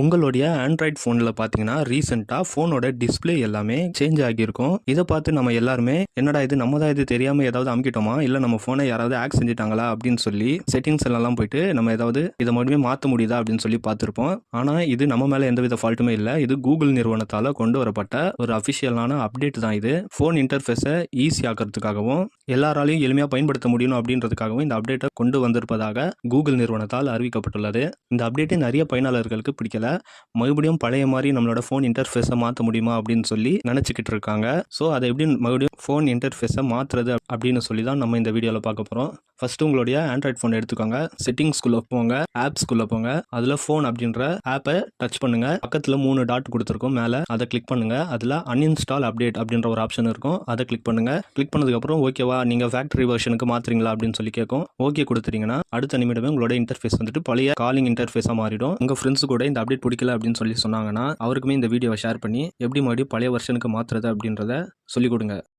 உங்களுடைய ஆண்ட்ராய்ட் ஃபோனில் பார்த்தீங்கன்னா ரீசெண்டாக ஃபோனோட டிஸ்பிளே எல்லாமே சேஞ்ச் ஆகியிருக்கும். இதை பார்த்து நம்ம எல்லாருமே என்னடா இது, நம்ம தான் இது தெரியாமல் ஏதாவது அமுக்கிட்டோமா, இல்லை நம்ம ஃபோனை யாராவது ஹேக் செஞ்சுட்டாங்களா அப்படின்னு சொல்லி செட்டிங்ஸ் எல்லாம் போயிட்டு நம்ம ஏதாவது இதை மறுபடியும் மாற்ற முடியுதா அப்படின்னு சொல்லி பார்த்துருப்போம். ஆனால் இது நம்ம மேலே எந்தவித ஃபால்ட்டுமே இல்லை. இது கூகுள் நிறுவனத்தால் கொண்டு வரப்பட்ட ஒரு அஃபிஷியலான அப்டேட் தான். இது ஃபோன் இன்டர்ஃபேஸை ஈஸி ஆக்கிறதுக்காகவும் எல்லாராலையும் எளிமையாக பயன்படுத்த முடியும் அப்படின்றதுக்காகவும் இந்த அப்டேட்டை கொண்டு வந்திருப்பதாக கூகுள் நிறுவனத்தால் அறிவிக்கப்பட்டுள்ளது. இந்த அப்டேட்டை நிறைய பயனாளர்களுக்கு பிடிக்கல. மறுபடியும் பழைய மாதிரி நம்மளோட ஃபோன் இன்டர்ஃபேஸை மாற்ற முடியுமா அப்படின்னு சொல்லி நினச்சிக்கிட்டு இருக்காங்க. ஸோ அதை எப்படி மறுபடியும் ஃபோன் இன்டர்ஃபேஸை மாற்றுறது அப்படின்னு சொல்லி தான் நம்ம இந்த வீடியோவில் பார்க்க போகிறோம். ஃபஸ்ட்டு உங்களுடைய ஆண்ட்ராய்ட் ஃபோன் எடுத்துக்கோங்க. செட்டிங்ஸ்குள்ளே போங்க, ஆப்ஸ்குள்ளே போங்க. அதில் ஃபோன் அப்படின்ற ஆப்பை டச் பண்ணுங்கள். பக்கத்தில் 3 டாட் கொடுத்துருக்கோம் மேலே, அதை கிளிக் பண்ணுங்கள். அதில் அன்இன்ஸ்டால் அப்டேட் அப்படின்ற ஒரு ஆப்ஷன் இருக்கும், அதை கிளிக் பண்ணுங்கள். கிளிக் பண்ணதுக்கப்புறம் ஓகேவா நீங்கள் ஃபேக்ட்ரி வெர்ஷனுக்கு மாற்றுறீங்களா அப்படின்னு சொல்லி கேட்கும். ஓகே கொடுத்துட்டீங்கன்னா அடுத்த நிமிடமே உங்களோட இன்டர்ஃபேஸ் வந்துட்டு பழைய காலிங் இன்டர்ஃபேஸாக மாறிடும். உங்கள் ஃப்ரெண்ட்ஸ் கூட இந்த அப்டேட் பிடிக்கல அப்படின்னு சொல்லி சொன்னாங்கன்னா அவருக்குமே இந்த வீடியோவை ஷேர் பண்ணி எப்படி மறுபடியும் பழைய வெர்ஷனுக்கு மாற்றுறது அப்படின்றத சொல்லிக் கொடுங்க.